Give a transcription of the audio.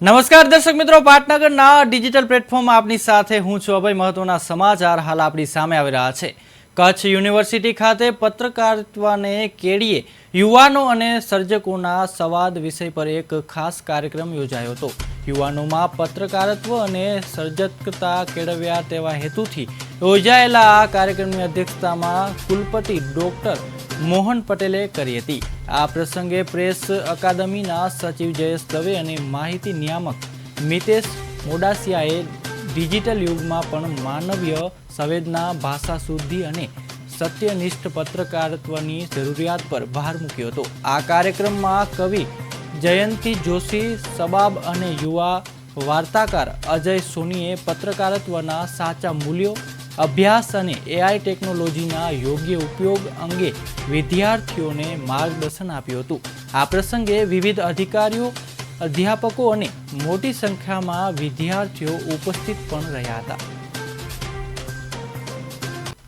નમસ્કાર દર્શક મિત્રો, પાટનગરના ડિજિટલ પ્લેટફોર્મમાં આપની સાથે હું છું અભય. મહત્વના સમાચાર હાલ આપણી સામે આવી રહ્યા છે. કચ્છ યુનિવર્સિટી ખાતે પત્રકારિતાને કેળીએ યુવાનો અને સર્જકોના સંવાદ વિષય પર એક ખાસ કાર્યક્રમ યોજાયો હતો. યુવાનોમાં પત્રકારત્વ અને સર્જકતા કેળવ્યા તેવા હેતુથી યોજાયેલા આ કાર્યક્રમની અધ્યક્ષતામાં કુલપતિ ડોક્ટર મોહન પટેલે કરી હતી. આ પ્રસંગે પ્રેસ અકાદમીના સચિવ જયેશ દવે અને માહિતી નિયામક મિતેશ મોડાસિયાએ ડિજિટલ યુગમાં પણ માનવીય સંવેદના, ભાષા શુદ્ધિ અને સત્યનિષ્ઠ પત્રકારત્વની જરૂરિયાત પર ભાર મૂક્યો હતો. આ કાર્યક્રમમાં કવિ જયંતી જોશી, સબાબ અને યુવા વાર્તાકાર અજય સોનીએ પત્રકારત્વના સાચા મૂલ્યો, અભ્યાસ અને AI ટેકનોલોજીના યોગ્ય ઉપયોગ અંગે વિદ્યાર્થીઓને માર્ગદર્શન આપ્યું હતું. આ પ્રસંગે વિવિધ અધિકારીઓ, અધ્યાપકો અને મોટી સંખ્યામાં વિદ્યાર્થીઓ ઉપસ્થિત પણ રહ્યા હતા.